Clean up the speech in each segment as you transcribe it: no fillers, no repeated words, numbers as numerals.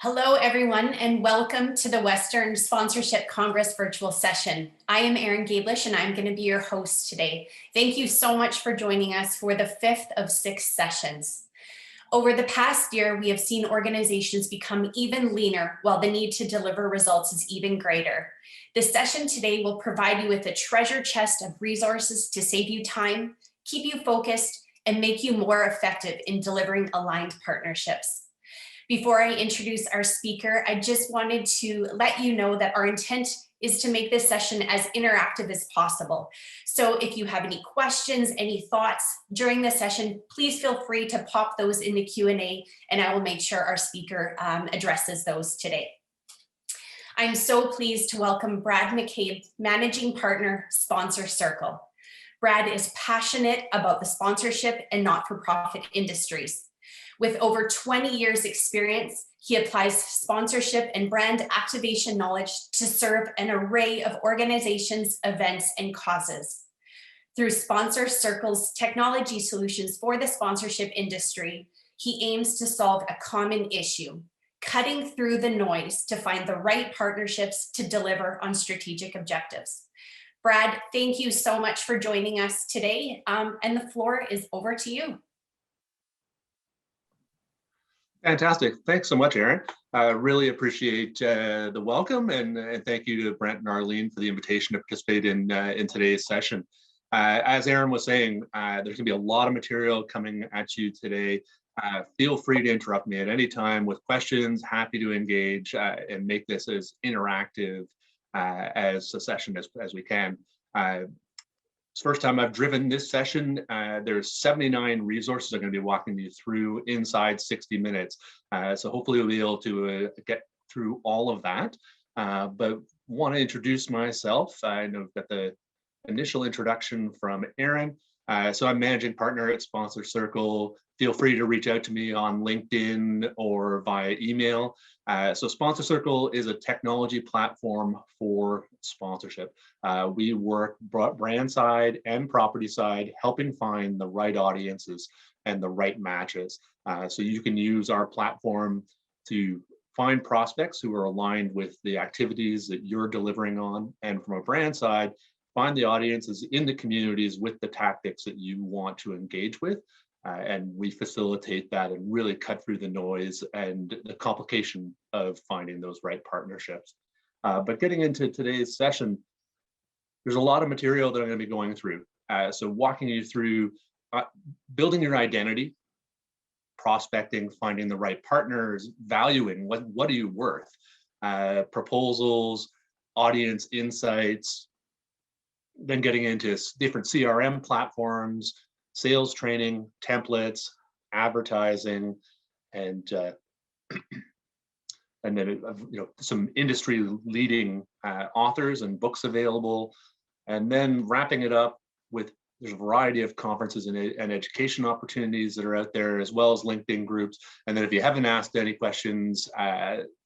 Hello, everyone, and welcome to the Western Sponsorship Congress virtual session. I am Erin Gablish, and I'm going to be your host today. Thank you so much for joining us for the fifth of 6 sessions. Over the past year, we have seen organizations become even leaner while the need to deliver results is even greater. The session today will provide you with a treasure chest of resources to save you time, keep you focused, and make you more effective in delivering aligned partnerships. Before I introduce our speaker, I just wanted to let you know that our intent is to make this session as interactive as possible. So if you have any questions, any thoughts during the session, please feel free to pop those in the Q&A, and I will make sure our speaker addresses those today. I'm so pleased to welcome Brad McCabe, Managing Partner, Sponsor Circle. Brad is passionate about the sponsorship and not-for-profit industries. With over 20 years experience, he applies sponsorship and brand activation knowledge to serve an array of organizations, events, and causes. Through Sponsor Circle's technology solutions for the sponsorship industry, he aims to solve a common issue, cutting through the noise to find the right partnerships to deliver on strategic objectives. Brad, thank you so much for joining us today, and the floor is over to you. Fantastic. Thanks so much, Erin. I really appreciate the welcome, and thank you to Brent and Arlene for the invitation to participate in today's session. As Erin was saying, there's going to be a lot of material coming at you today. Feel free to interrupt me at any time with questions. Happy to engage and make this as interactive as a session as we can. It's the first time I've driven this session. There's 79 resources I'm going to be walking you through inside 60 minutes. So hopefully we'll be able to get through all of that. But want to introduce myself. I know I've got the initial introduction from Erin. So I'm managing partner at Sponsor Circle. Feel free to reach out to me on LinkedIn or via email. So Sponsor Circle is a technology platform for sponsorship. We work brand side and property side, helping find the right audiences and the right matches. So you can use our platform to find prospects who are aligned with the activities that you're delivering on. And from a brand side, find the audiences in the communities with the tactics that you want to engage with. And we facilitate that and really cut through the noise and the complication of finding those right partnerships. But getting into today's session, there's a lot of material that I'm going to be going through. So walking you through building your identity, prospecting, finding the right partners, valuing what are you worth, proposals, audience insights, then getting into different CRM platforms, sales training, templates, advertising, and then some industry leading authors and books available, and then wrapping it up with there's a variety of conferences and education opportunities that are out there, as well as LinkedIn groups. And then if you haven't asked any questions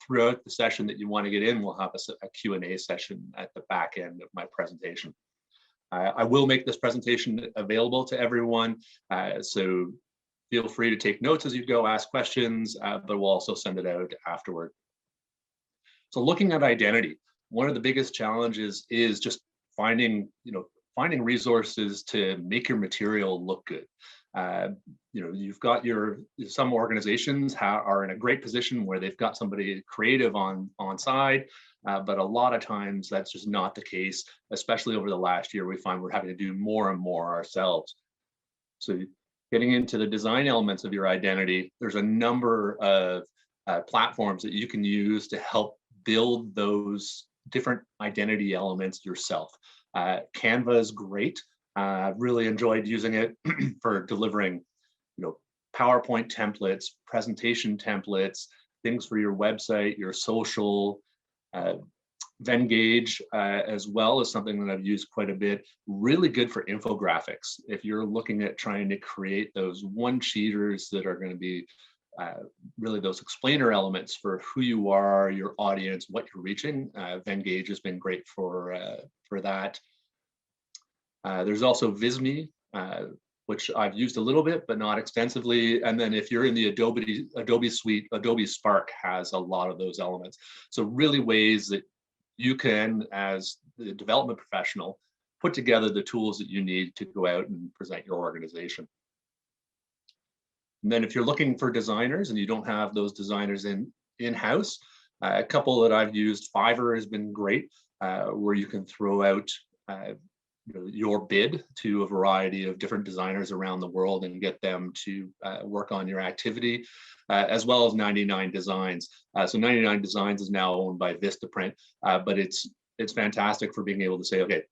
throughout the session that you want to get in, we'll have a Q&A session at the back end of my presentation. I will make this presentation available to everyone, so feel free to take notes as you go, ask questions, but we'll also send it out afterward. So looking at identity, one of the biggest challenges is just finding resources to make your material look good. You've got some organizations are in a great position where they've got somebody creative on side. But a lot of times that's just not the case, especially over the last year. We find we're having to do more and more ourselves. So getting into the design elements of your identity, there's a number of platforms that you can use to help build those different identity elements yourself. Canva is great. I've really enjoyed using it for delivering, PowerPoint templates, presentation templates, things for your website, your social. Venngage as well is something that I've used quite a bit. Really good for infographics. If you're looking at trying to create those one-sheeters that are going to be really those explainer elements for who you are, your audience, what you're reaching, Venngage has been great for that. There's also Visme. which I've used a little bit, but not extensively. And then if you're in the Adobe suite, Adobe Spark has a lot of those elements. So really ways that you can, as the development professional, put together the tools that you need to go out and present your organization. And then if you're looking for designers and you don't have those designers in-house, a couple that I've used, Fiverr has been great, where you can throw out your bid to a variety of different designers around the world and get them to work on your activity, as well as 99 Designs. So 99 Designs is now owned by Vistaprint, but it's fantastic for being able to say, okay,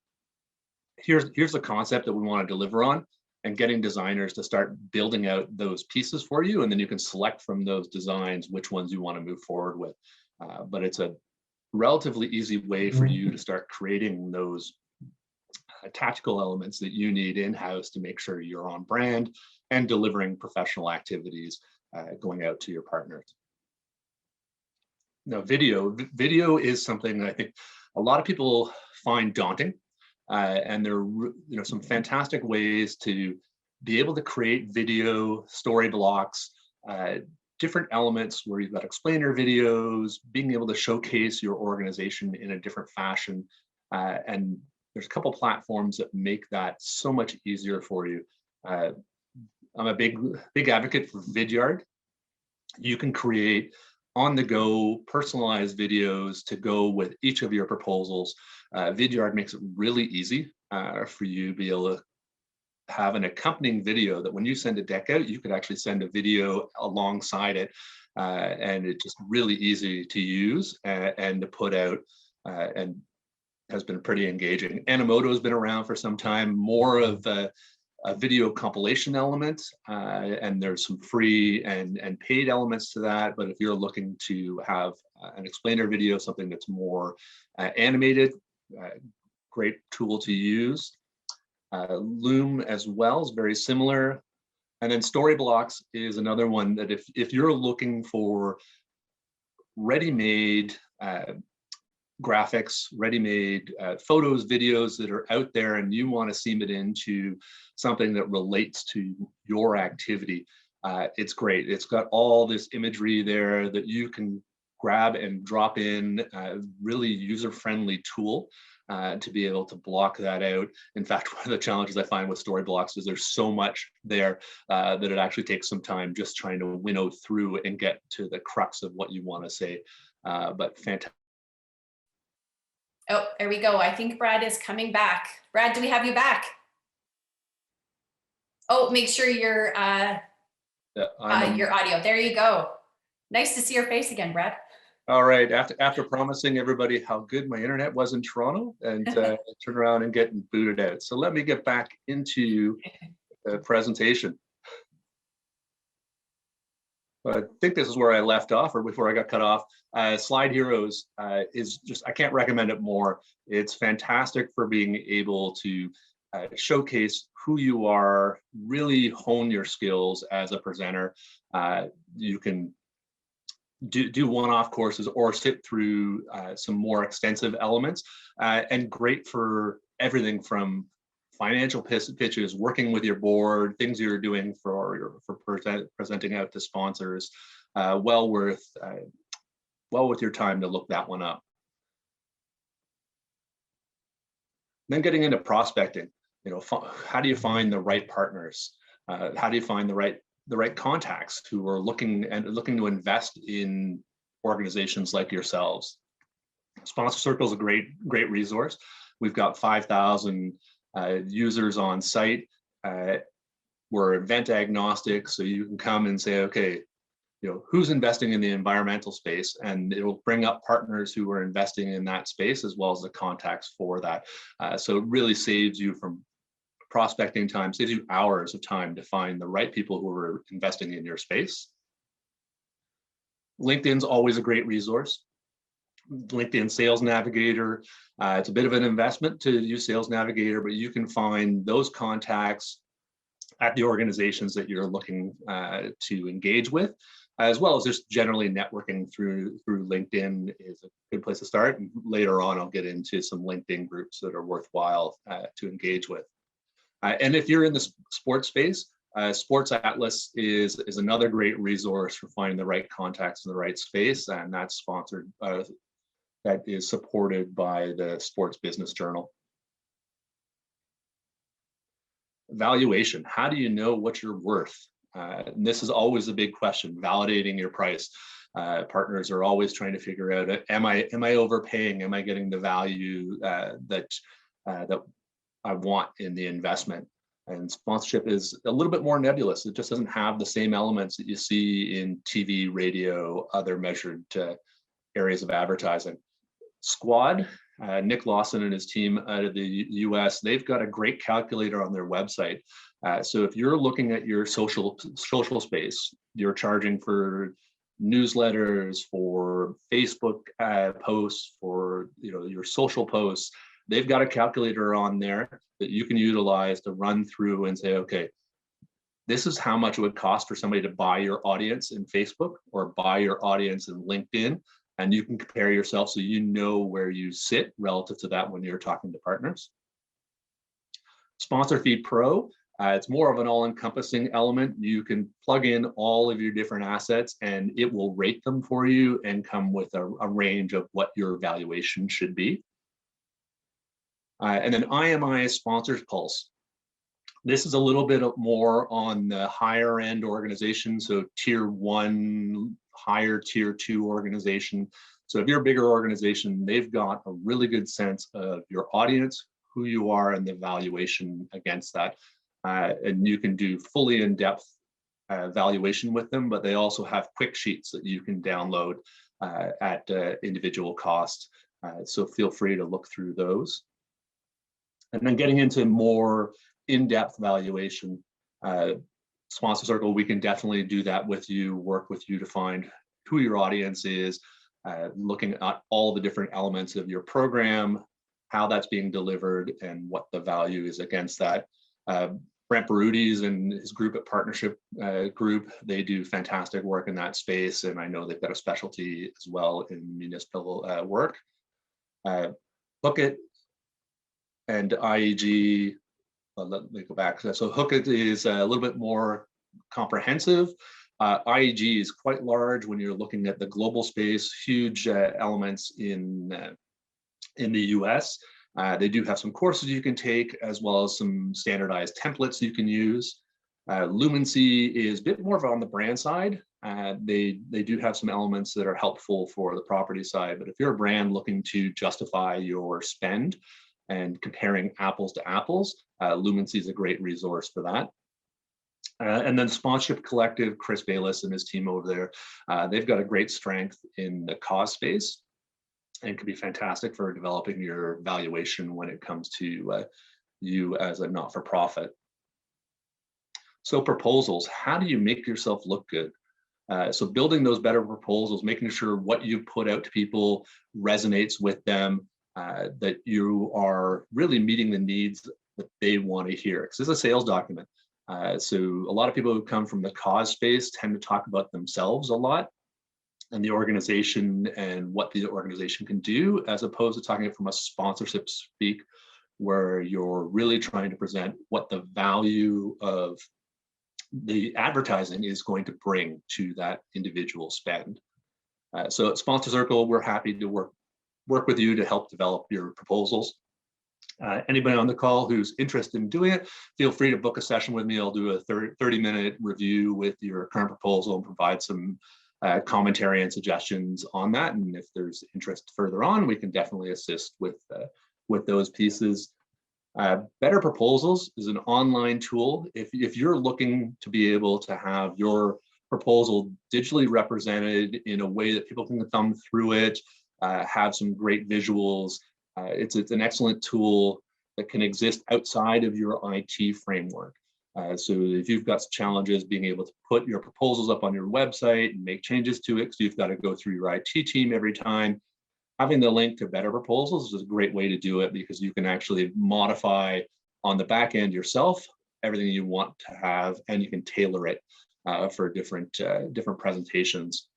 here's the concept that we want to deliver on, and getting designers to start building out those pieces for you, and then you can select from those designs which ones you want to move forward with. But it's a relatively easy way for you to start creating those tactical elements that you need in-house to make sure you're on brand and delivering professional activities going out to your partners. Now, video is something that I think a lot of people find daunting, and there are some fantastic ways to be able to create video story blocks, different elements where you've got explainer videos, being able to showcase your organization in a different fashion, and there's a couple platforms that make that so much easier for you. I'm a big advocate for Vidyard. You can create on-the-go personalized videos to go with each of your proposals. Vidyard makes it really easy for you to be able to have an accompanying video that when you send a deck out, you could actually send a video alongside it, and it's just really easy to use and to put out, and has been pretty engaging. Animoto has been around for some time, more of a video compilation element, and there's some free and paid elements to that. But if you're looking to have an explainer video, something that's more animated, great tool to use. Loom as well is very similar. And then Storyblocks is another one that if you're looking for ready-made graphics, ready-made photos, videos that are out there, and you want to seam it into something that relates to your activity, it's great. It's got all this imagery there that you can grab and drop in, really user-friendly tool to be able to block that out. In fact, one of the challenges I find with Storyblocks is there's so much there that it actually takes some time just trying to winnow through and get to the crux of what you want to say, but fantastic. Oh, there we go. I think Brad is coming back. Brad, do we have you back? Oh, make sure your audio. There you go. Nice to see your face again, Brad. All right. After promising everybody how good my internet was in Toronto, and turn around and getting booted out. So let me get back into the presentation. I think this is where I left off, or before I got cut off. Slide Heroes is just, I can't recommend it more. It's fantastic for being able to showcase who you are, really hone your skills as a presenter. You can do one-off courses or sit through some more extensive elements, and great for everything from financial pitches, working with your board, things you're doing for presenting out to sponsors. Well worth your time to look that one up. Then getting into prospecting, how do you find the right partners? How do you find the right contacts who are looking to invest in organizations like yourselves? Sponsor Circle is a great resource. We've got 5,000 users on site. We're event agnostic, so you can come and say, okay, who's investing in the environmental space, and it'll bring up partners who are investing in that space as well as the contacts for that. So it really saves you from prospecting time, saves you hours of time to find the right people who are investing in your space. LinkedIn's always a great resource. LinkedIn Sales Navigator, it's a bit of an investment to use Sales Navigator, but you can find those contacts at the organizations that you're looking to engage with, as well as just generally networking through LinkedIn is a good place to start. And later on, I'll get into some LinkedIn groups that are worthwhile to engage with. And if you're in the sports space, Sports Atlas is another great resource for finding the right contacts in the right space, and that's sponsored, that is supported by the Sports Business Journal. Valuation, how do you know what you're worth? This is always a big question, validating your price. Partners are always trying to figure out, am I overpaying? Am I getting the value that I want in the investment? And sponsorship is a little bit more nebulous. It just doesn't have the same elements that you see in TV, radio, other measured areas of advertising. Squad, Nick Lawson and his team out of the US, they've got a great calculator on their website. So if you're looking at your social space, you're charging for newsletters, for Facebook posts, for your social posts, they've got a calculator on there that you can utilize to run through and say, okay, this is how much it would cost for somebody to buy your audience in Facebook or buy your audience in LinkedIn. And you can compare yourself so you know where you sit relative to that when you're talking to partners. Sponsor Feed Pro, it's more of an all-encompassing element. You can plug in all of your different assets and it will rate them for you and come with a range of what your valuation should be. And then IMI Sponsors Pulse. This is a little bit more on the higher end organization, so tier 1, higher tier 2 organization. So if you're a bigger organization, they've got a really good sense of your audience, who you are, and the valuation against that. And you can do fully in-depth valuation with them, but they also have quick sheets that you can download at individual cost. So feel free to look through those. And then getting into more in-depth valuation, Sponsor Circle, we can definitely do that with you, work with you to find who your audience is, looking at all the different elements of your program, how that's being delivered, and what the value is against that. Brent Barutis and his group at Partnership Group, they do fantastic work in that space, and I know they've got a specialty as well in municipal work. Hookit and IEG, let me go back. So Hookit is a little bit more comprehensive. IEG is quite large when you're looking at the global space, huge elements in the US. They do have some courses you can take, as well as some standardized templates you can use. Lumency is a bit more of on the brand side. They do have some elements that are helpful for the property side, but if you're a brand looking to justify your spend and comparing apples to apples, Lumency is a great resource for that. And then Sponsorship Collective, Chris Bayless and his team over there, they've got a great strength in the cause space and can be fantastic for developing your valuation when it comes to you as a not-for-profit. So proposals, how do you make yourself look good? So building those better proposals, making sure what you put out to people resonates with them, that you are really meeting the needs that they want to hear. Because it's a sales document. So a lot of people who come from the cause space tend to talk about themselves a lot and the organization and what the organization can do, as opposed to talking from a sponsorship speak, where you're really trying to present what the value of the advertising is going to bring to that individual spend. So at Sponsor Circle, we're happy to work with you to help develop your proposals. Anybody on the call who's interested in doing it, feel free to book a session with me. I'll do a 30-minute review with your current proposal and provide some commentary and suggestions on that. And if there's interest further on, we can definitely assist with those pieces. Better Proposals is an online tool. If you're looking to be able to have your proposal digitally represented in a way that people can thumb through it, have some great visuals, it's an excellent tool that can exist outside of your IT framework. So if you've got challenges being able to put your proposals up on your website and make changes to it, so you've got to go through your IT team every time, having the link to Better Proposals is a great way to do it, because you can actually modify on the back end yourself everything you want to have, and you can tailor it for different presentations.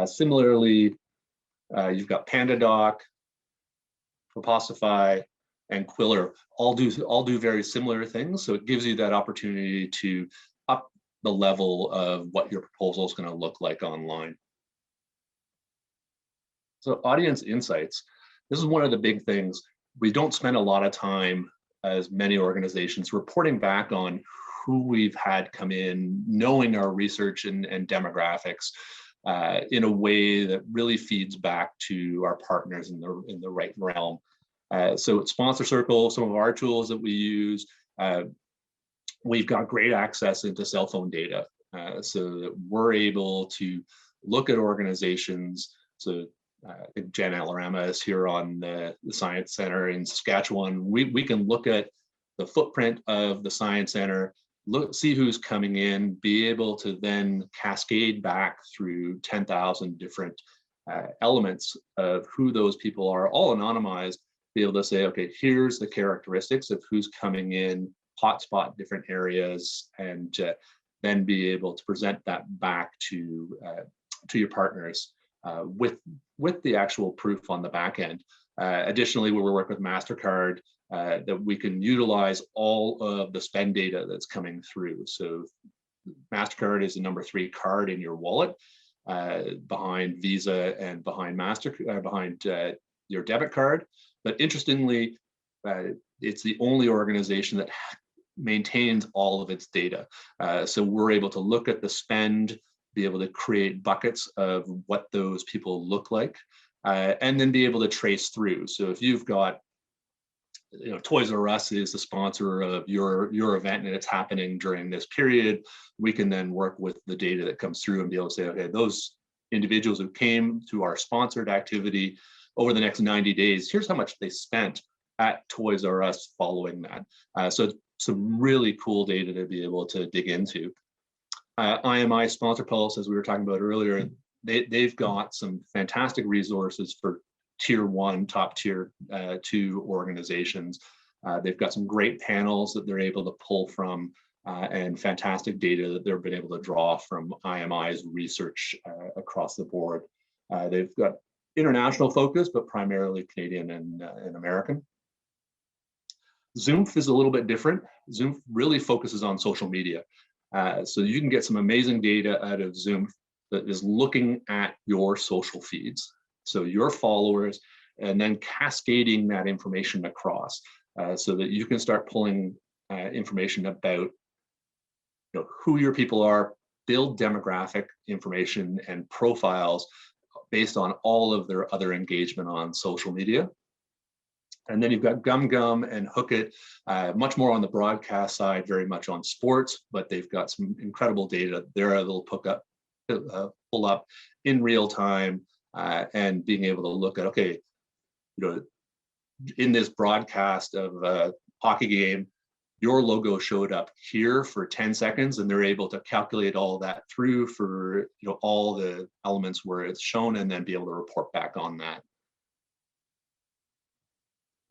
Similarly, you've got PandaDoc, Proposify, and Quiller all do very similar things. So it gives you that opportunity to up the level of what your proposal is going to look like online. So audience insights, this is one of the big things. We don't spend a lot of time, as many organizations, reporting back on who we've had come in, knowing our research and demographics in a way that really feeds back to our partners in the right realm. So at Sponsor Circle, some of our tools that we use, we've got great access into cell phone data, so that we're able to look at organizations. So I think Jen Alarama is here on the Science Center in Saskatchewan. We can look at the footprint of the Science Center, see who's coming in, be able to then cascade back through 10,000 different elements of who those people are, all anonymized, be able to say, okay, here's the characteristics of who's coming in, hotspot different areas, and then be able to present that back to your partners with the actual proof on the back end. Additionally, we work with MasterCard that we can utilize all of the spend data that's coming through. So MasterCard is the number 3 card in your wallet, behind Visa and behind behind your debit card. But interestingly, it's the only organization that maintains all of its data. So we're able to look at the spend, be able to create buckets of what those people look like, and then be able to trace through. So if you've got, Toys R Us is the sponsor of your event and it's happening during this period, we can then work with the data that comes through and be able to say, okay, those individuals who came to our sponsored activity over the next 90 days, here's how much they spent at Toys R Us following that. So it's some really cool data to be able to dig into. IMI Sponsor Pulse, as we were talking about earlier, they've got some fantastic resources for tier 1, top tier 2 organizations. They've got some great panels that they're able to pull from, and fantastic data that they've been able to draw from IMI's research across the board. They've got international focus, but primarily Canadian and American. Zoomf is a little bit different. Zoomf really focuses on social media. So you can get some amazing data out of Zoomf that is looking at your social feeds, so your followers, and then cascading that information across, so that you can start pulling information about who your people are, build demographic information and profiles based on all of their other engagement on social media. And then you've got GumGum and Hookit, much more on the broadcast side, very much on sports, but they've got some incredible data there that'll pull up in real time, and being able to look at, okay, in this broadcast of a hockey game, your logo showed up here for 10 seconds, and they're able to calculate all that through for all the elements where it's shown, and then be able to report back on that.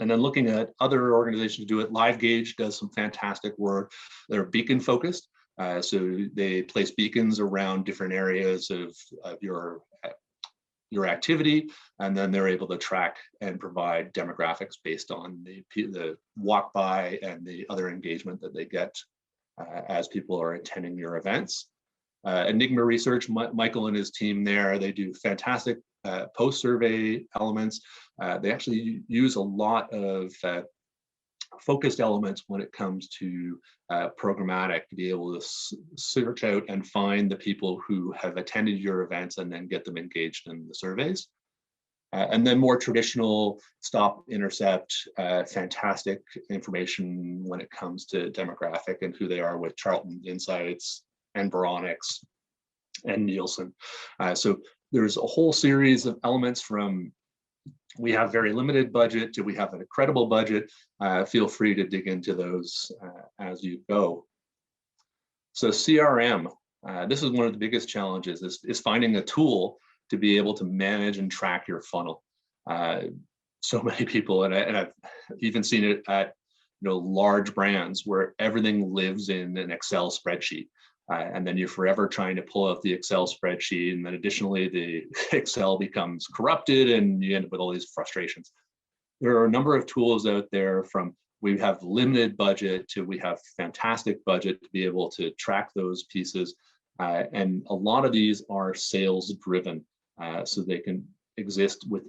And then looking at other organizations do it, LiveGauge does some fantastic work. They're beacon focused. So they place beacons around different areas of your activity, and then they're able to track and provide demographics based on the walk by and the other engagement that they get as people are attending your events. Enigma Research, Michael and his team there, they do fantastic post-survey elements. They actually use a lot of focused elements when it comes to programmatic, to be able to search out and find the people who have attended your events and then get them engaged in the surveys. And then more traditional stop, intercept, fantastic information when it comes to demographic and who they are with Charlton Insights and Veronix and Nielsen. So there's a whole series of elements from we have very limited budget to we have an incredible budget. Feel free to dig into those as you go. So CRM, this is one of the biggest challenges is finding a tool to be able to manage and track your funnel. So many people, and I've even seen it at large brands where everything lives in an Excel spreadsheet. And then you're forever trying to pull out the Excel spreadsheet. And then additionally, the Excel becomes corrupted and you end up with all these frustrations. There are a number of tools out there, from we have limited budget to we have fantastic budget to be able to track those pieces. And a lot of these are sales driven, so they can exist with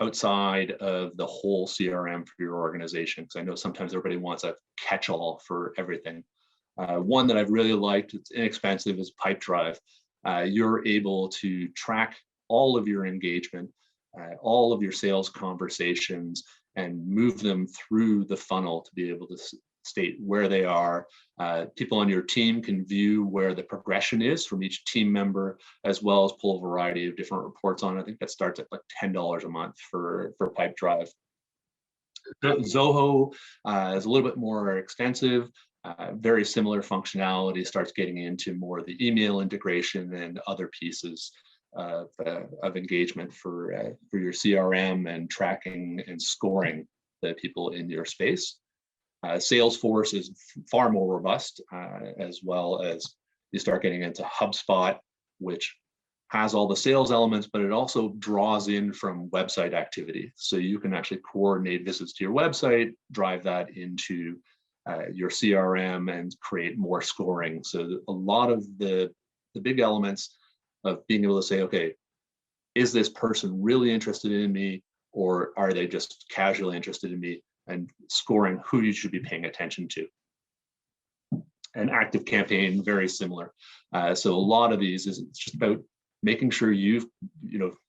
outside of the whole CRM for your organization. Because I know sometimes everybody wants a catch-all for everything. One that I've really liked, it's inexpensive, is Pipedrive. You're able to track all of your engagement, all of your sales conversations, and move them through the funnel to be able to state where they are. People on your team can view where the progression is from each team member, as well as pull a variety of different reports on it. I think that starts at like $10 a month for Pipedrive. Zoho is a little bit more expensive. Very similar functionality, starts getting into more of the email integration and other pieces of engagement for your CRM and tracking and scoring the people in your space. Salesforce is far more robust, as well as you start getting into HubSpot, which has all the sales elements, but it also draws in from website activity. So you can actually coordinate visits to your website, drive that into your CRM, and create more scoring. So a lot of the big elements of being able to say, okay, is this person really interested in me, or are they just casually interested in me, and scoring who you should be paying attention to. An ActiveCampaign, very similar. So a lot of these is just about making sure you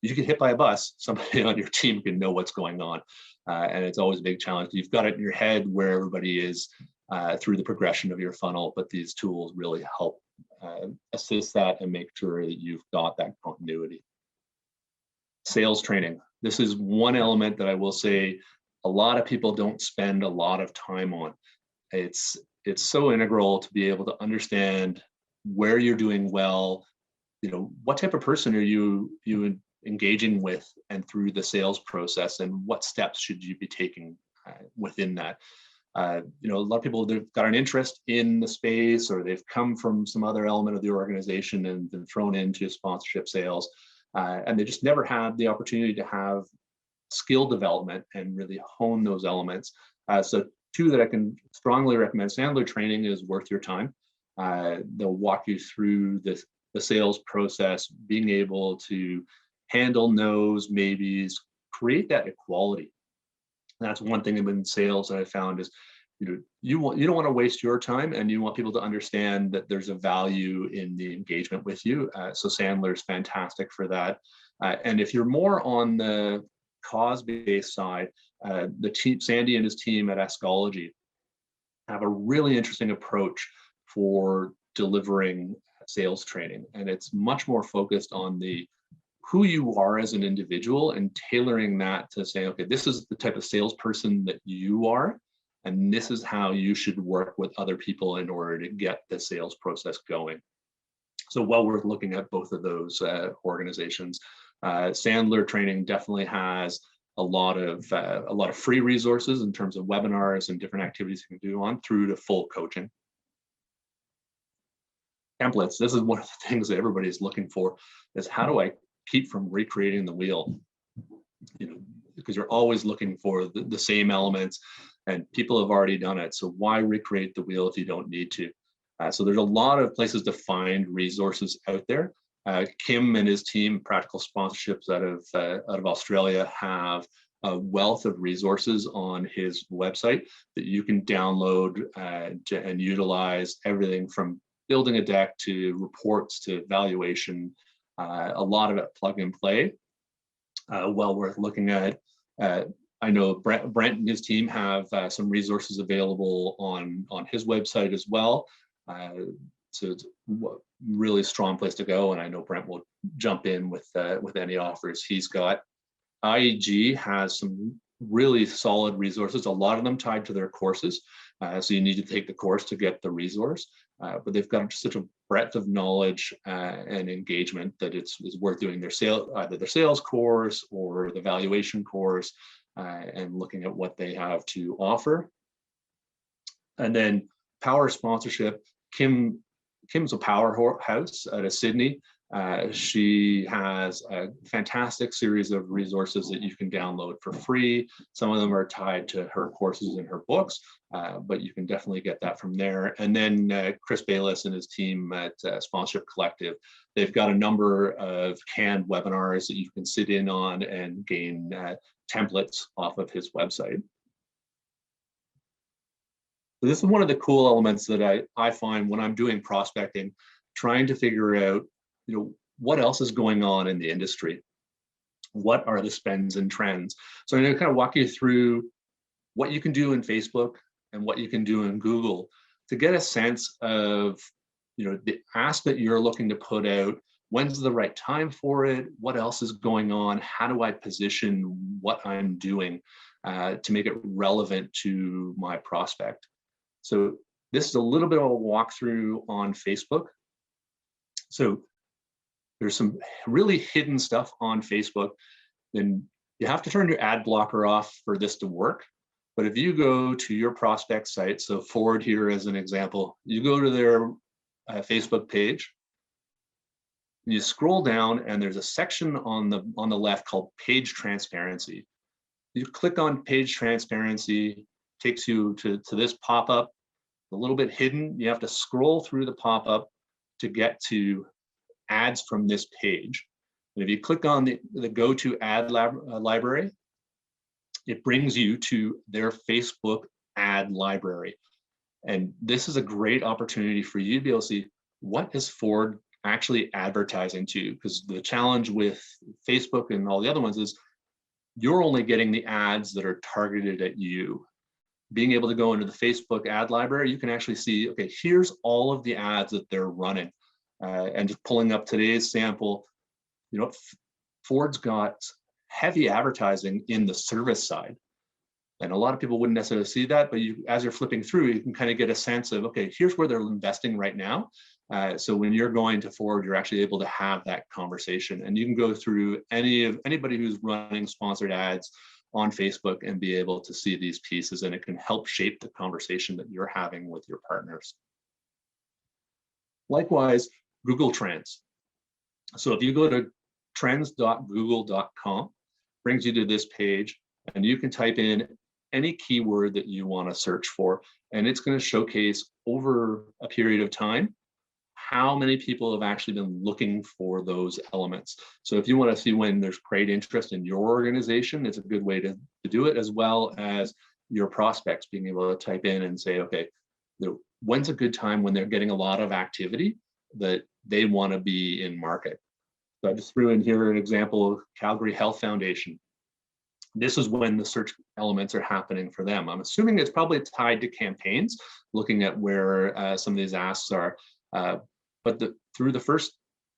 get hit by a bus, somebody on your team can know what's going on. And it's always a big challenge. You've got it in your head where everybody is through the progression of your funnel, but these tools really help assist that and make sure that you've got that continuity. Sales training. This is one element that I will say a lot of people don't spend a lot of time on. It's so integral to be able to understand where you're doing well, what type of person are you engaging with and through the sales process, and what steps should you be taking within that. A lot of people, they've got an interest in the space, or they've come from some other element of the organization and been thrown into sponsorship sales, and they just never had the opportunity to have skill development and really hone those elements. So two that I can strongly recommend. Sandler Training is worth your time. They'll walk you through the sales process, being able to handle no's, maybes, create that equality. That's one thing in sales that I found is, you don't want to waste your time, and you want people to understand that there's a value in the engagement with you. So Sandler is fantastic for that. And if you're more on the cause-based side, the team, Sandy and his team at Askology, have a really interesting approach for delivering sales training, and it's much more focused on who you are as an individual and tailoring that to say, okay, this is the type of salesperson that you are, and this is how you should work with other people in order to get the sales process going. So well worth looking at both of those organizations. Sandler Training definitely has a lot of free resources in terms of webinars and different activities you can do on through to full coaching. Templates. This is one of the things that everybody is looking for, is how do I keep from recreating the wheel? Because you're always looking for the same elements, and people have already done it. So why recreate the wheel if you don't need to? So there's a lot of places to find resources out there. Kim and his team, Practical Sponsorships out of Australia, have a wealth of resources on his website that you can download and utilize, everything from building a deck to reports to valuation. A lot of it plug and play. Well worth looking at. I know Brent and his team have some resources available on his website as well. So it's a really strong place to go, and I know Brent will jump in with any offers he's got. IEG has some really solid resources, a lot of them tied to their courses. So you need to take the course to get the resource, but they've got such a breadth of knowledge and engagement that it's worth doing either their sales course or the valuation course, and looking at what they have to offer. And then Power Sponsorship. Kim's a powerhouse out of Sydney. She has a fantastic series of resources that you can download for free. Some of them are tied to her courses and her books, but you can definitely get that from there. And then Chris Bayless and his team at Sponsorship Collective, they've got a number of canned webinars that you can sit in on and gain templates off of his website. So this is one of the cool elements that I find when I'm doing prospecting, trying to figure out, what else is going on in the industry? What are the spends and trends? So I'm going to kind of walk you through what you can do in Facebook and what you can do in Google to get a sense of, the ask that you're looking to put out. When's the right time for it? What else is going on? How do I position what I'm doing to make it relevant to my prospect? So this is a little bit of a walkthrough on Facebook. So there's some really hidden stuff on Facebook, and you have to turn your ad blocker off for this to work. But if you go to your prospect site, so Ford here as an example, you go to their Facebook page, you scroll down, and there's a section on the left called Page Transparency. You click on Page Transparency, takes you to this pop-up, a little bit hidden. You have to scroll through the pop-up to get to ads from this page. And if you click on the Go to Ad library, it brings you to their Facebook ad library. And this is a great opportunity for you to be able to see what is Ford actually advertising to, because the challenge with Facebook and all the other ones is you're only getting the ads that are targeted at you. Being able to go into the Facebook ad library, you can actually see, okay, here's all of the ads that they're running. And just pulling up today's sample, Ford's got heavy advertising in the service side. And a lot of people wouldn't necessarily see that, but as you're flipping through, you can kind of get a sense of, okay, here's where they're investing right now. So when you're going to Ford, you're actually able to have that conversation. And you can go through anybody who's running sponsored ads on Facebook and be able to see these pieces, and it can help shape the conversation that you're having with your partners. Likewise, Google Trends. So if you go to trends.google.com, brings you to this page, and you can type in any keyword that you want to search for, and it's going to showcase over a period of time how many people have actually been looking for those elements. So if you want to see when there's great interest in your organization, it's a good way to do it, as well as your prospects being able to type in and say, okay, when's a good time when they're getting a lot of activity that they want to be in market. So I just threw in here an example of Calgary Health Foundation. This is when the search elements are happening for them. I'm assuming it's probably tied to campaigns, looking at where some of these asks are. But through the first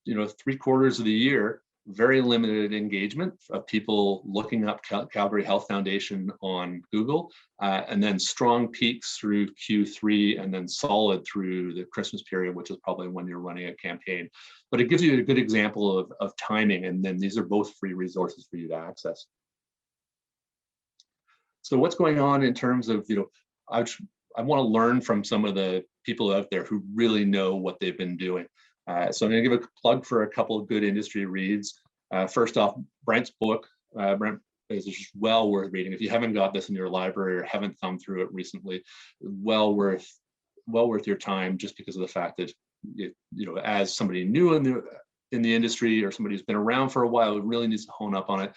3 quarters of the year, very limited engagement of people looking up Calgary Health Foundation on Google, and then strong peaks through Q3, and then solid through the Christmas period, which is probably when you're running a campaign. But it gives you a good example of timing, and then these are both free resources for you to access. So what's going on in terms of, I want to learn from some of the people out there who really know what they've been doing. So I'm going to give a plug for a couple of good industry reads. First off, Brent's book. Brent is just well worth reading. If you haven't got this in your library or haven't thumbed through it recently, well worth your time, just because of the fact that as somebody new in the industry, or somebody who's been around for a while who really needs to hone up on it,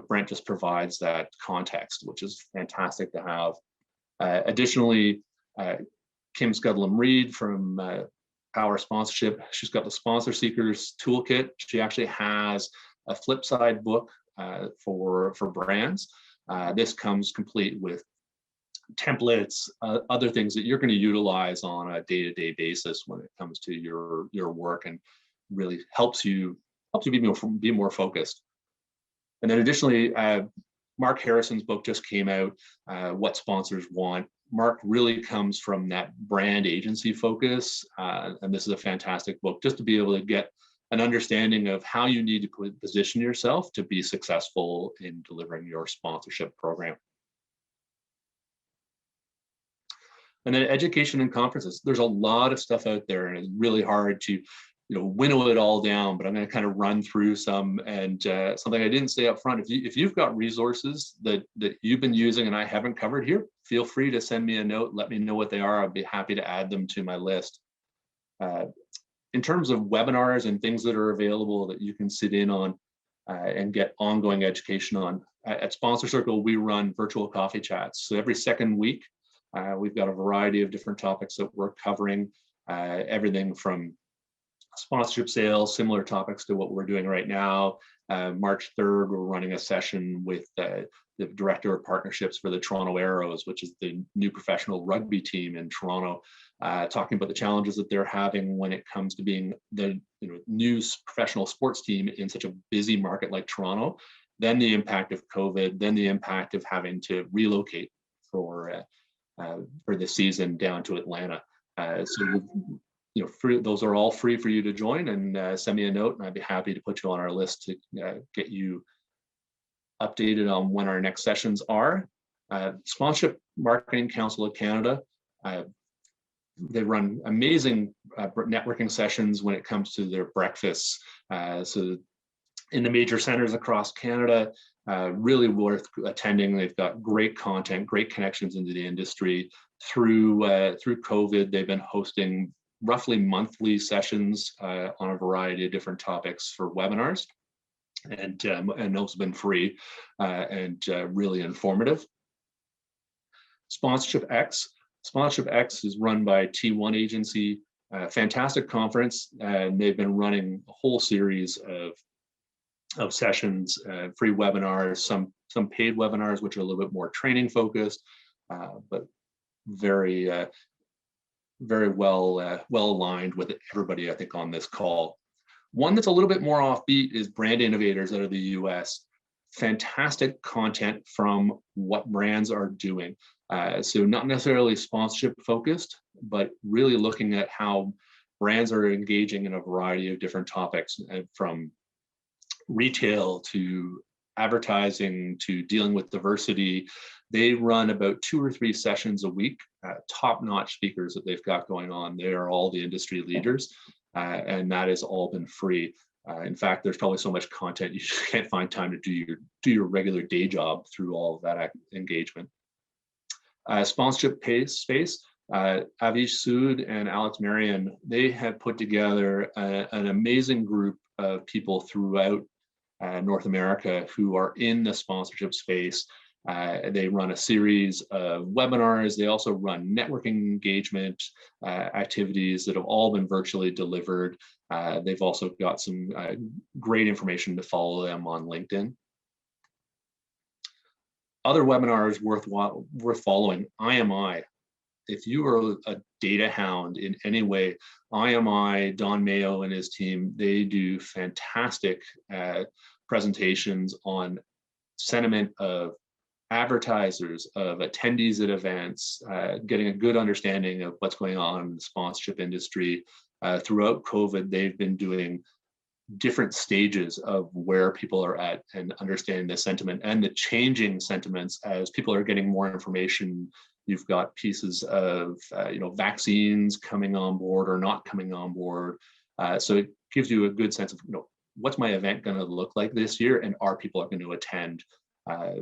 Brent just provides that context, which is fantastic to have. Additionally, Kim Scudlam-Reid from Power Sponsorship, she's got the Sponsor Seekers Toolkit. She actually has a flip side book for brands. This comes complete with templates, other things that you're going to utilize on a day-to-day basis when it comes to your work, and really helps you be more focused. And then additionally, Mark Harrison's book just came out, What Sponsors Want. Mark really comes from that brand agency focus, and this is a fantastic book just to be able to get an understanding of how you need to position yourself to be successful in delivering your sponsorship program. And then education and conferences. There's a lot of stuff out there, and it's really hard to, winnow it all down, but I'm going to kind of run through some. And something I didn't say up front, if you've got resources that you've been using and I haven't covered here, feel free to send me a note. Let me know what they are. I'd be happy to add them to my list. In terms of webinars and things that are available that you can sit in on and get ongoing education on, at Sponsor Circle, we run virtual coffee chats. So every second week, we've got a variety of different topics that we're covering, everything from sponsorship sales, similar topics to what we're doing right now. March 3rd, we're running a session with the Director of Partnerships for the Toronto Arrows, which is the new professional rugby team in Toronto, talking about the challenges that they're having when it comes to being the new professional sports team in such a busy market like Toronto, then the impact of COVID, then the impact of having to relocate for the season down to Atlanta. Those are all free for you to join, and send me a note and I'd be happy to put you on our list to get you updated on when our next sessions are. Sponsorship Marketing Council of Canada, they run amazing networking sessions when it comes to their breakfasts. So in the major centers across Canada, really worth attending. They've got great content, great connections into the industry. Through COVID, they've been hosting roughly monthly sessions on a variety of different topics for webinars, and those have been free and really informative. Sponsorship X is run by T1 Agency, fantastic conference, and they've been running a whole series of sessions, free webinars, some paid webinars, which are a little bit more training focused, but very well aligned with everybody, I think, on this call. One that's a little bit more offbeat is Brand Innovators out of the US. Fantastic content from what brands are doing. So not necessarily sponsorship focused, but really looking at how brands are engaging in a variety of different topics, from retail to advertising to dealing with diversity. They run about 2 or 3 sessions a week, top-notch speakers that they've got going on. They are all the industry leaders, and that has all been free. In fact, there's probably so much content you just can't find time to do your regular day job through all of that engagement. Sponsorship space, Avish Sood and Alex Marion, they have put together an amazing group of people throughout North America who are in the sponsorship space. They run a series of webinars. They also run networking engagement activities that have all been virtually delivered. They've also got some great information to follow them on LinkedIn. Other webinars worth following, IMI. If you are a data hound in any way, IMI, Don Mayo and his team, they do fantastic presentations on sentiment of advertisers, of attendees at events, getting a good understanding of what's going on in the sponsorship industry. Throughout COVID, they've been doing different stages of where people are at and understanding the sentiment and the changing sentiments as people are getting more information. You've got pieces of vaccines coming on board or not coming on board. So it gives you a good sense of what's my event going to look like this year, and are people going to attend?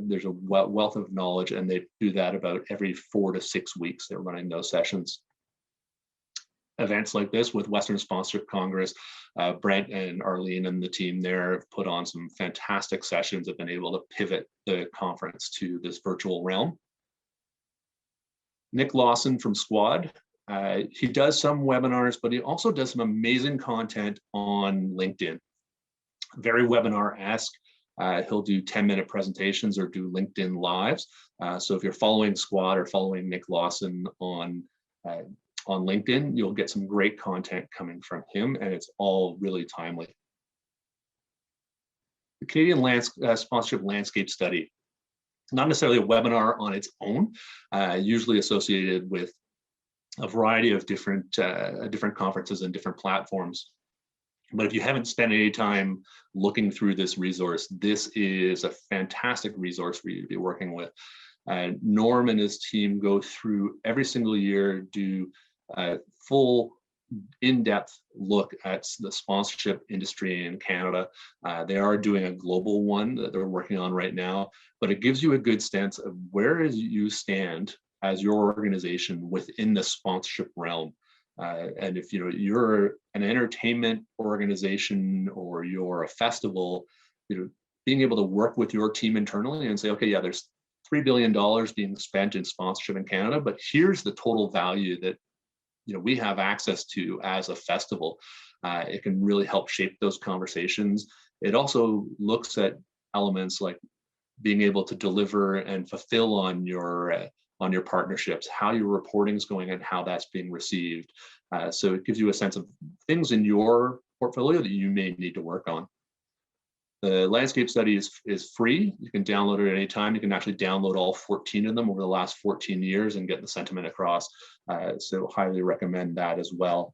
There's a wealth of knowledge, and they do that about every 4 to 6 weeks. They're running those sessions. Events like this with Western Sponsorship Congress, Brent and Arlene and the team there have put on some fantastic sessions, have been able to pivot the conference to this virtual realm. Nick Lawson from Squad, he does some webinars, but he also does some amazing content on LinkedIn. Very webinar-esque. He'll do 10-minute presentations or do LinkedIn Lives. So if you're following Squad or following Nick Lawson on LinkedIn, you'll get some great content coming from him, and it's all really timely. The Canadian Sponsorship Landscape Study, not necessarily a webinar on its own, usually associated with a variety of different conferences and different platforms. But if you haven't spent any time looking through this resource, this is a fantastic resource for you to be working with. Norm and his team go through every single year, do full in-depth look at the sponsorship industry in Canada. They are doing a global one that they're working on right now, but it gives you a good sense of where you stand as your organization within the sponsorship realm. And if you're an entertainment organization or you're a festival, being able to work with your team internally and say, okay, yeah, there's $3 billion being spent in sponsorship in Canada, but here's the total value that we have access to as a festival. It can really help shape those conversations. It also looks at elements like being able to deliver and fulfill on your partnerships, how your reporting is going and how that's being received. So it gives you a sense of things in your portfolio that you may need to work on. The landscape study is free. You can download it at any time. You can actually download all 14 of them over the last 14 years and get the sentiment across. So highly recommend that as well.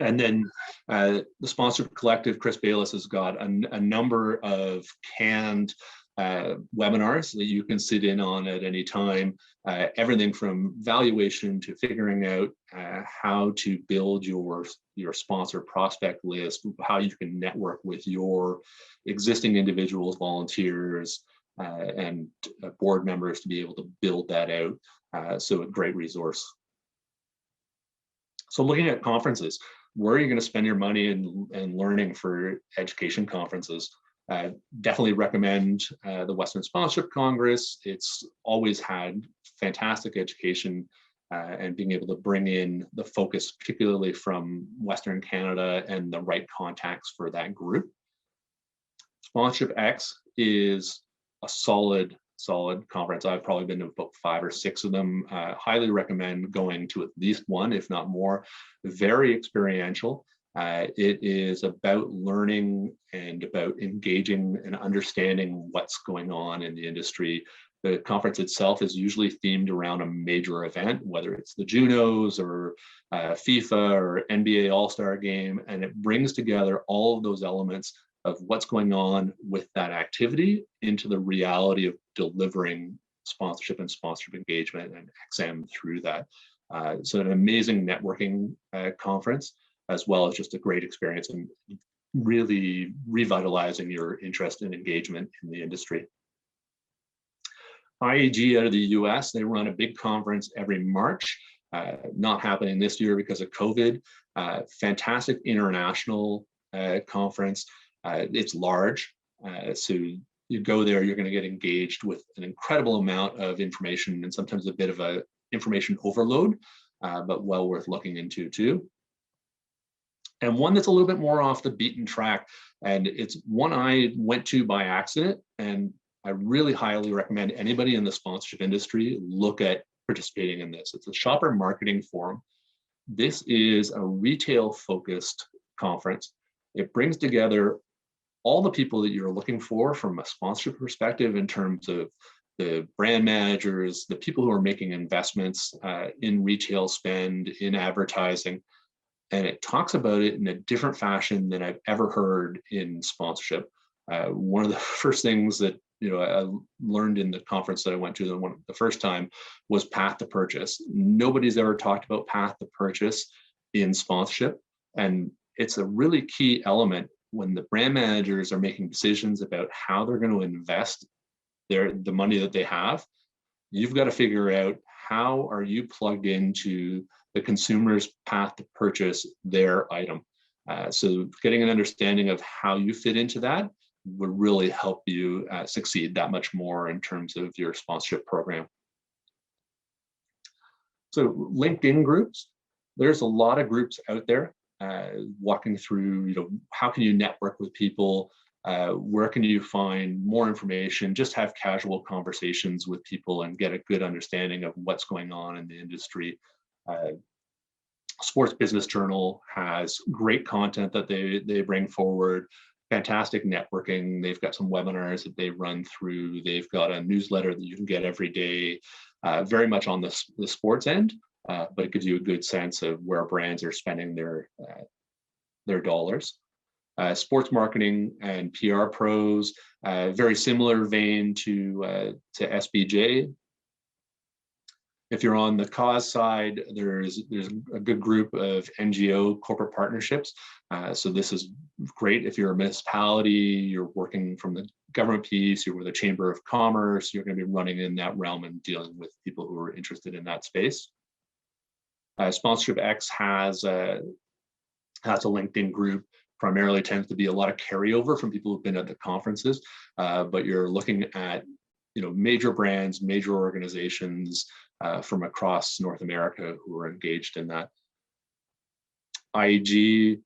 And then the Sponsor Collective, Chris Bayless has got a number of canned webinars that you can sit in on at any time. Everything from valuation to figuring out how to build your sponsor prospect list, how you can network with your existing individuals, volunteers, and board members to be able to build that out. So a great resource. So looking at conferences, where are you going to spend your money and learning for education conferences? Definitely recommend the Western Sponsorship Congress. It's always had fantastic education and being able to bring in the focus, particularly from Western Canada and the right contacts for that group. Sponsorship X is a solid conference. I've probably been to about 5 or 6 of them. Highly recommend going to at least one, if not more. Very experiential. It is about learning and about engaging and understanding what's going on in the industry. The conference itself is usually themed around a major event, whether it's the Junos or FIFA or NBA All-Star Game, and it brings together all of those elements of what's going on with that activity into the reality of delivering sponsorship and sponsorship engagement and XM through that. So an amazing networking conference, as well as just a great experience and really revitalizing your interest and engagement in the industry. IAG out of the US, they run a big conference every March, not happening this year because of COVID. Fantastic international conference. It's large, so you go there, you're going to get engaged with an incredible amount of information and sometimes a bit of a information overload, but well worth looking into too. And one that's a little bit more off the beaten track, and it's one I went to by accident, and I really highly recommend anybody in the sponsorship industry look at participating in this. It's a Shopper Marketing Forum. This is a retail-focused conference. It brings together all the people that you're looking for from a sponsorship perspective in terms of the brand managers, the people who are making investments in retail spend, in advertising. And it talks about it in a different fashion than I've ever heard in sponsorship. One of the first things that I learned in the conference that I went to the first time was path to purchase. Nobody's ever talked about path to purchase in sponsorship, and it's a really key element when the brand managers are making decisions about how they're going to invest the money that they have. You've got to figure out how are you plugged into the consumer's path to purchase their item. So getting an understanding of how you fit into that would really help you succeed that much more in terms of your sponsorship program. So LinkedIn groups, there's a lot of groups out there walking through, how can you network with people? Where can you find more information? Just have casual conversations with people and get a good understanding of what's going on in the industry. Sports Business Journal has great content that they bring forward, fantastic networking. They've got some webinars that they run through. They've got a newsletter that you can get every day, very much on the sports end, but it gives you a good sense of where brands are spending their dollars. Sports marketing and PR pros, very similar vein to SBJ. If you're on the cause side, there's a good group of NGO corporate partnerships. So this is great if you're a municipality, you're working from the government piece, you're with a chamber of commerce, you're going to be running in that realm and dealing with people who are interested in that space. Sponsorship X has a LinkedIn group. Primarily tends to be a lot of carryover from people who've been at the conferences, but you're looking at major brands, major organizations from across North America who are engaged in that. IEG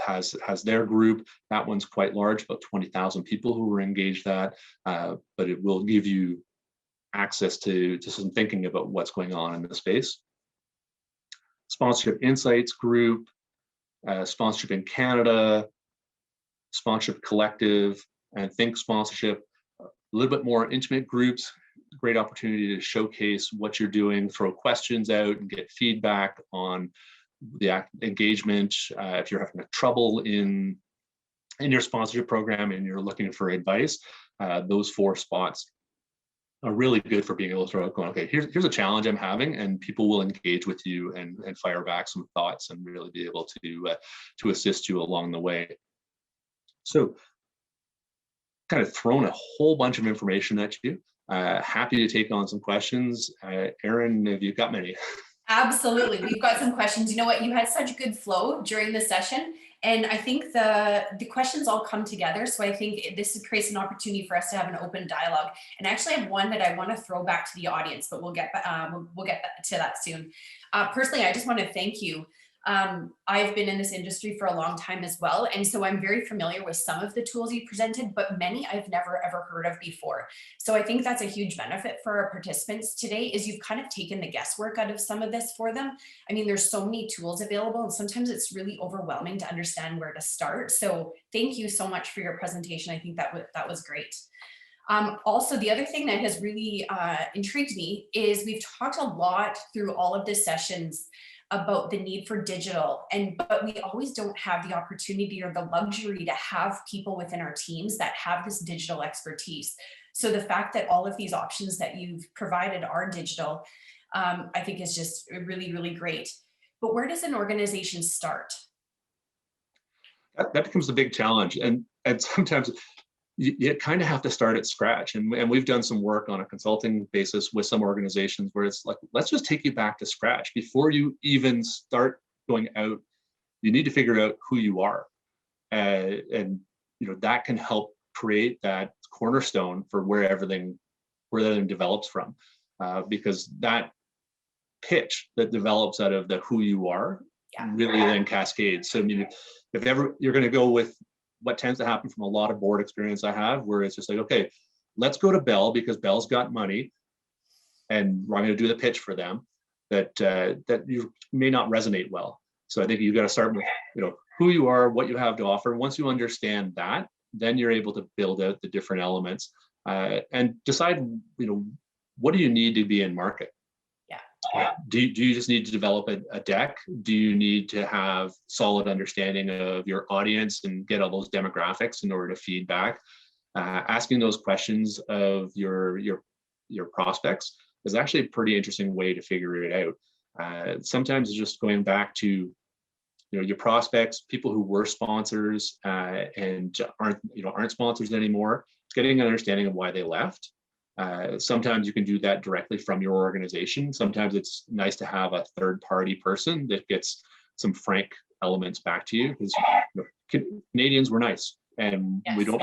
has their group. That one's quite large, about 20,000 people who are engaged that, but it will give you access to some thinking about what's going on in the space. Sponsorship Insights group, Sponsorship in Canada, Sponsorship Collective, and Think Sponsorship. A little bit more intimate groups, great opportunity to showcase what you're doing, throw questions out and get feedback on the engagement. If you're having trouble in your sponsorship program and you're looking for advice, those 4 spots are really good for being able to throw out, going, okay, here's a challenge I'm having, and people will engage with you and fire back some thoughts and really be able to assist you along the way. So kind of thrown a whole bunch of information at you. Happy to take on some questions. Erin, have you got many? Absolutely. We've got some questions. You know what? You had such good flow during the session. And I think the questions all come together. So I think this creates an opportunity for us to have an open dialogue. And I actually have one that I want to throw back to the audience, but we'll get to that soon. Personally, I just want to thank you. I've been in this industry for a long time as well. And so I'm very familiar with some of the tools you presented, but many I've never ever heard of before. So I think that's a huge benefit for our participants today, is you've kind of taken the guesswork out of some of this for them. I mean, there's so many tools available, and sometimes it's really overwhelming to understand where to start. So thank you so much for your presentation. I think that was great. Also, the other thing that has really intrigued me is we've talked a lot through all of the sessions about the need for digital, but we always don't have the opportunity or the luxury to have people within our teams that have this digital expertise. So the fact that all of these options that you've provided are digital, I think is just really, really great. But where does an organization start? That becomes the big challenge, and sometimes you kind of have to start at scratch. And we've done some work on a consulting basis with some organizations where it's like, let's just take you back to scratch. Before you even start going out, you need to figure out who you are. And that can help create that cornerstone for where everything develops from. Because that pitch that develops out of the who you are really then cascades. So I mean, if ever you're going to go with what tends to happen from a lot of board experience I have, where it's just like, okay, let's go to Bell because Bell's got money and I'm going to do the pitch for them, that you may not resonate well. So I think you've got to start with, who you are, what you have to offer. Once you understand that, then you're able to build out the different elements and decide, what do you need to be in market? Do you just need to develop a deck? Do you need to have solid understanding of your audience and get all those demographics in order to feed back? Asking those questions of your prospects is actually a pretty interesting way to figure it out. Sometimes it's just going back to your prospects, people who were sponsors and aren't sponsors anymore. It's getting an understanding of why they left. Sometimes you can do that directly from your organization. Sometimes it's nice to have a third-party person that gets some frank elements back to you, because Canadians were nice, and we don't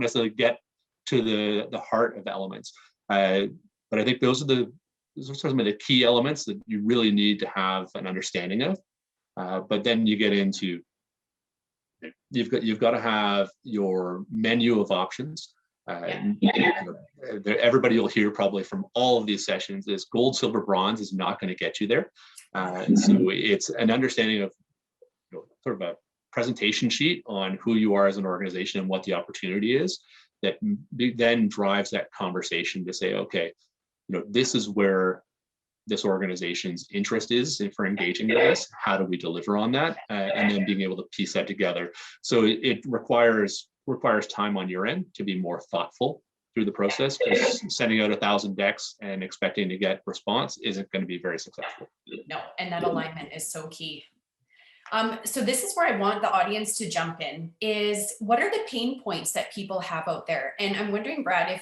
necessarily get to the heart of the elements. But I think those are some of the key elements that you really need to have an understanding of. But then you get into you've got to have your menu of options. Everybody will hear probably from all of these sessions is gold, silver, bronze is not going to get you there. So it's an understanding of sort of a presentation sheet on who you are as an organization and what the opportunity is, that then drives that conversation to say, okay, this is where this organization's interest is for engaging with us. How do we deliver on that? And then being able to piece that together. So it requires time on your end to be more thoughtful through the process, because sending out 1,000 decks and expecting to get response isn't going to be very successful. No, and that alignment is so key. So this is where I want the audience to jump in, is what are the pain points that people have out there? And I'm wondering, Brad,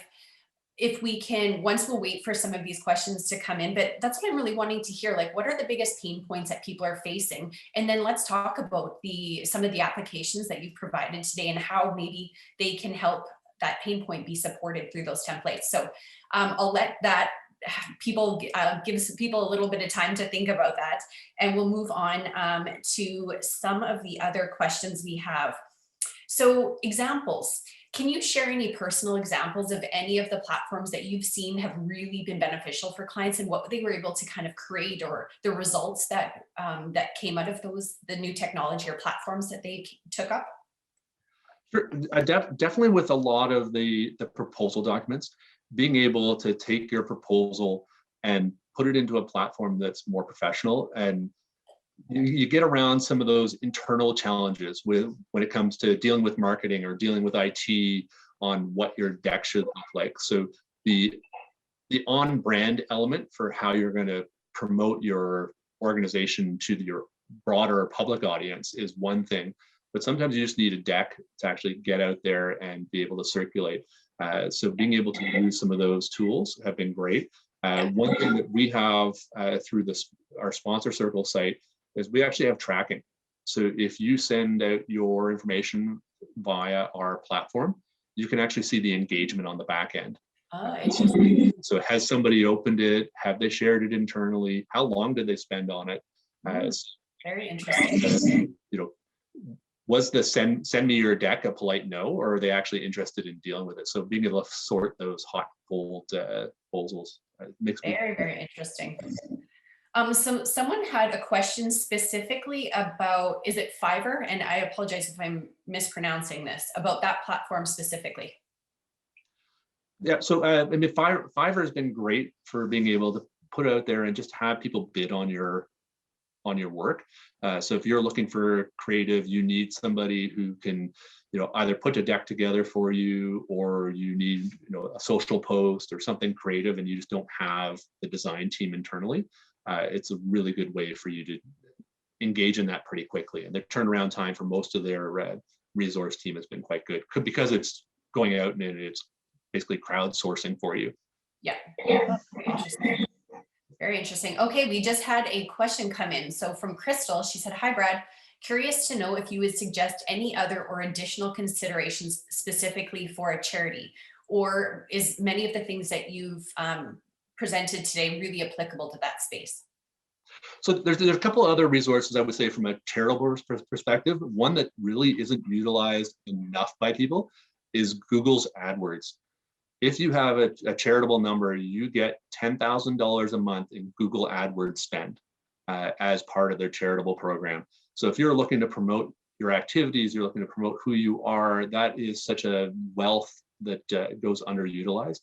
if we can, once we'll wait for some of these questions to come in, but that's what I'm really wanting to hear. Like, what are the biggest pain points that people are facing? And then let's talk about some of the applications that you've provided today and how maybe they can help that pain point be supported through those templates. So I'll let that give people a little bit of time to think about that, and we'll move on to some of the other questions we have. So examples, can you share any personal examples of any of the platforms that you've seen have really been beneficial for clients and what they were able to kind of create, or the results that that came out of the new technology or platforms that they took up? Sure. Definitely with a lot of the proposal documents, being able to take your proposal and put it into a platform that's more professional, and you get around some of those internal challenges when it comes to dealing with marketing or dealing with IT on what your deck should look like. So the on-brand element for how you're going to promote your organization to your broader public audience is one thing, but sometimes you just need a deck to actually get out there and be able to circulate. So being able to use some of those tools have been great. One thing that we have through our sponsor circle site is we actually have tracking. So if you send out your information via our platform, you can actually see the engagement on the back end. Oh, interesting. So has somebody opened it? Have they shared it internally? How long did they spend on it? Very interesting. Was the send me your deck a polite no, or are they actually interested in dealing with it? So being able to sort those hot, cold proposals makes me very interesting. So someone had a question specifically about, is it Fiverr? And I apologize if I'm mispronouncing this, about that platform specifically. Yeah, so I mean, Fiverr has been great for being able to put out there and just have people bid on your work. So if you're looking for creative, you need somebody who can, either put a deck together for you, or you need, a social post or something creative, and you just don't have the design team internally. It's a really good way for you to engage in that pretty quickly. And their turnaround time for most of their resource team has been quite good, because it's going out and it's basically crowdsourcing for you. Yeah. Very interesting. Very interesting. Okay, we just had a question come in. So from Crystal, she said, "Hi, Brad. Curious to know if you would suggest any other or additional considerations specifically for a charity, or is many of the things that you've presented today really applicable to that space?" So there's a couple of other resources I would say from a charitable perspective. One that really isn't utilized enough by people is Google's AdWords. If you have a charitable number, you get $10,000 a month in Google AdWords spend as part of their charitable program. So if you're looking to promote your activities, you're looking to promote who you are, that is such a wealth that goes underutilized.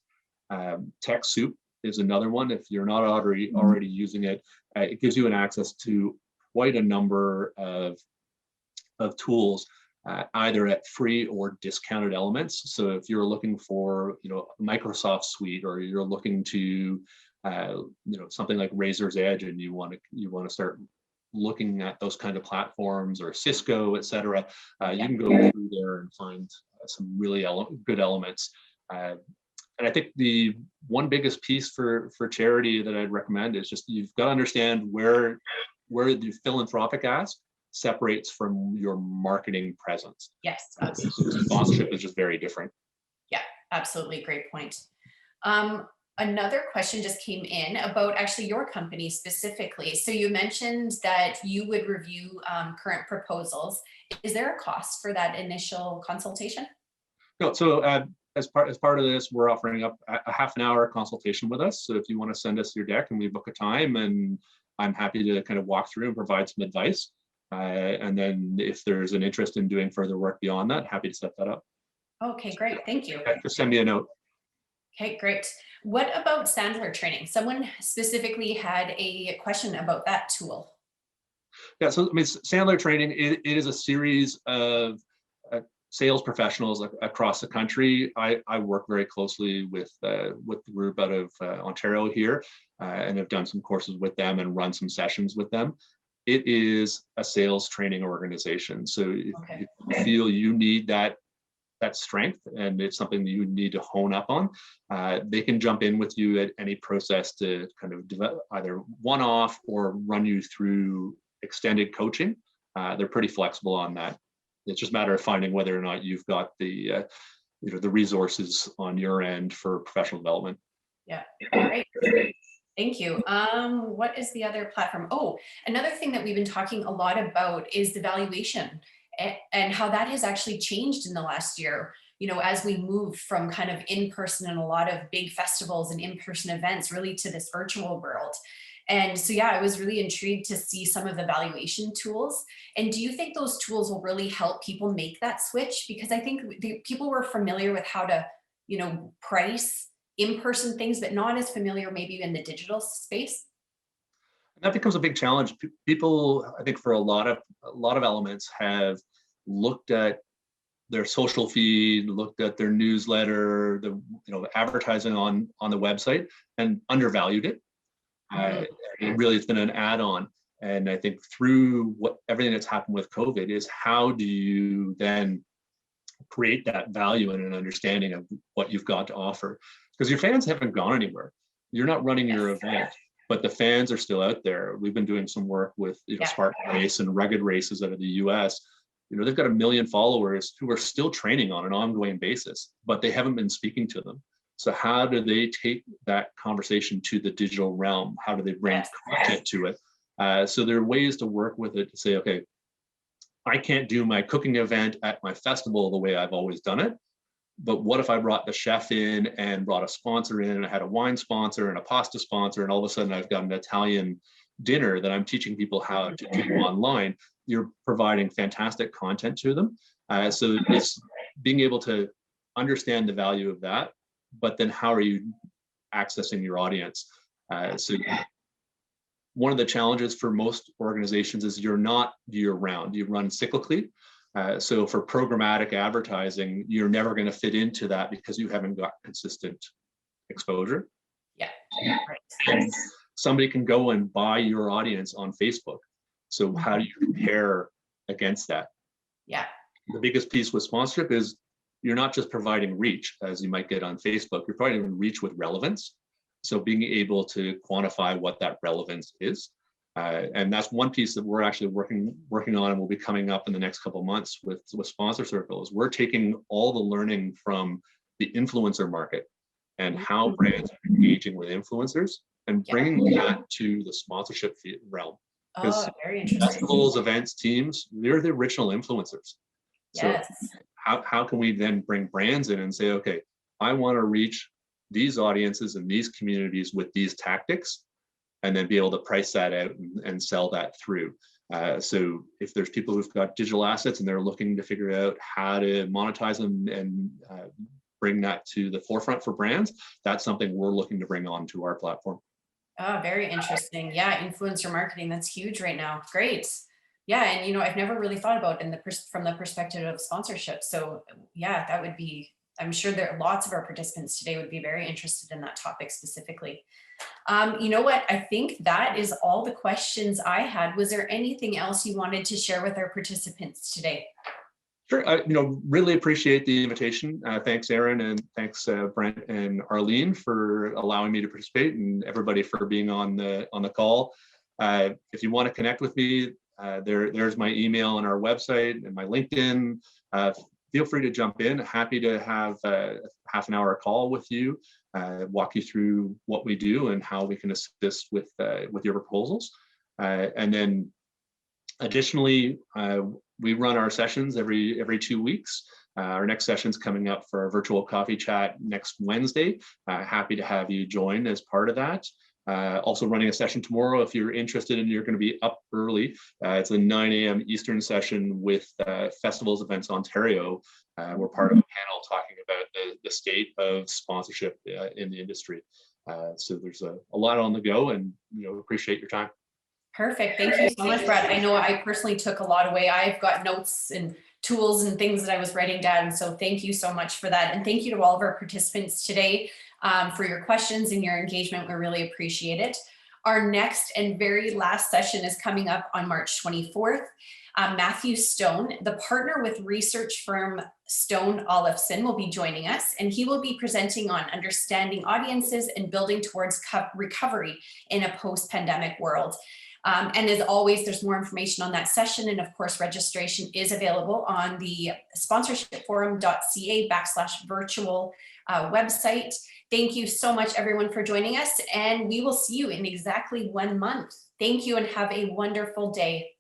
TechSoup is another one. If you're not already using it, it gives you an access to quite a number of tools, either at free or discounted elements. So if you're looking for, Microsoft Suite, or you're looking to, something like Razor's Edge, and you want to start looking at those kind of platforms, or Cisco, et cetera, you can go through there and find some really good elements. And I think the one biggest piece for charity that I'd recommend is just, you've got to understand where the philanthropic ask separates from your marketing presence. Yes, absolutely. Sponsorship is just very different. Yeah, absolutely. Great point. Another question just came in about actually your company specifically. So you mentioned that you would review current proposals. Is there a cost for that initial consultation? No, so as part of this, we're offering up a half an hour consultation with us. So if you want to send us your deck and we book a time, and I'm happy to kind of walk through and provide some advice. And then if there's an interest in doing further work beyond that, happy to set that up. Okay, great. Thank you. Just send me a note. Okay, great. What about Sandler training? Someone specifically had a question about that tool. Yeah, so I mean, Sandler training, it is a series of sales professionals across the country. I work very closely with the group out of Ontario here, and have done some courses with them and run some sessions with them. It is a sales training organization. So if you feel you need that strength and it's something that you need to hone up on, they can jump in with you at any process to kind of develop either one-off or run you through extended coaching. They're pretty flexible on that. It's just a matter of finding whether or not you've got the the resources on your end for professional development. Yeah, great. Thank you. What is the other platform? Oh, another thing that we've been talking a lot about is the valuation and how that has actually changed in the last year. As we moved from kind of in-person and a lot of big festivals and in-person events really to this virtual world. And so, yeah, I was really intrigued to see some of the valuation tools. And do you think those tools will really help people make that switch? Because I think people were familiar with how to, price in-person things, but not as familiar maybe in the digital space. And that becomes a big challenge. People, I think, for a lot of elements, have looked at their social feed, looked at their newsletter, the advertising on the website, and undervalued it. It's been an add-on. And I think through everything that's happened with COVID is how do you then create that value and an understanding of what you've got to offer? Because your fans haven't gone anywhere. You're not running your event, but the fans are still out there. We've been doing some work with Spartan Race and Rugged Races out of the US. They've got 1 million followers who are still training on an ongoing basis, but they haven't been speaking to them. So how do they take that conversation to the digital realm? How do they bring content to it? So there are ways to work with it to say, okay, I can't do my cooking event at my festival the way I've always done it. But what if I brought the chef in and brought a sponsor in, and I had a wine sponsor and a pasta sponsor, and all of a sudden I've got an Italian dinner that I'm teaching people how to do online. You're providing fantastic content to them. So it's being able to understand the value of that, but then how are you accessing your audience? So one of the challenges for most organizations is you're not year-round, you run cyclically. So for programmatic advertising, you're never going to fit into that because you haven't got consistent exposure. Yeah. Right. Somebody can go and buy your audience on Facebook. So how do you compare against that? Yeah. The biggest piece with sponsorship is you're not just providing reach, as you might get on Facebook, you're providing reach with relevance. So being able to quantify what that relevance is. And that's one piece that we're actually working on and will be coming up in the next couple of months with Sponsor Circles. We're taking all the learning from the influencer market and how brands are engaging with influencers and bringing that to the sponsorship realm. Because very interesting. Festivals, events, teams, they're the original influencers. Yes. So how can we then bring brands in and say, okay, I want to reach these audiences and these communities with these tactics, and then be able to price that out and sell that through. So if there's people who've got digital assets and they're looking to figure out how to monetize them and bring that to the forefront for brands, that's something we're looking to bring onto our platform. Oh, very interesting. Yeah, influencer marketing, that's huge right now. Great. Yeah, and I've never really thought about it from the perspective of sponsorship. So yeah, that would be, I'm sure there are lots of our participants today would be very interested in that topic specifically. You know what? I think that is all the questions I had. Was there anything else you wanted to share with our participants today? Sure. Really appreciate the invitation. Thanks, Aaron, and thanks, Brent and Arlene, for allowing me to participate, and everybody for being on the call. If you want to connect with me, there's my email on our website and my LinkedIn. Feel free to jump in. Happy to have a half an hour call with you, walk you through what we do and how we can assist with your proposals. And then additionally, we run our sessions every 2 weeks. Our next session's coming up for our virtual coffee chat next Wednesday. Happy to have you join as part of that. Also running a session tomorrow if you're interested and you're going to be up early. It's a 9 a.m. Eastern session with Festivals Events Ontario. We're part of a panel talking about the state of sponsorship in the industry. So there's a lot on the go, and appreciate your time. Perfect. Thank you so much, Brad. I know I personally took a lot away. I've got notes and tools and things that I was writing down. So thank you so much for that. And thank you to all of our participants today for your questions and your engagement. We really appreciate it. Our next and very last session is coming up on March 24th. Matthew Stone, the partner with research firm Stone Olafson, will be joining us, and he will be presenting on understanding audiences and building towards recovery in a post-pandemic world. And as always, there's more information on that session. And of course, registration is available on the sponsorshipforum.ca/virtual website. Thank you so much, everyone, for joining us. And we will see you in exactly 1 month. Thank you and have a wonderful day.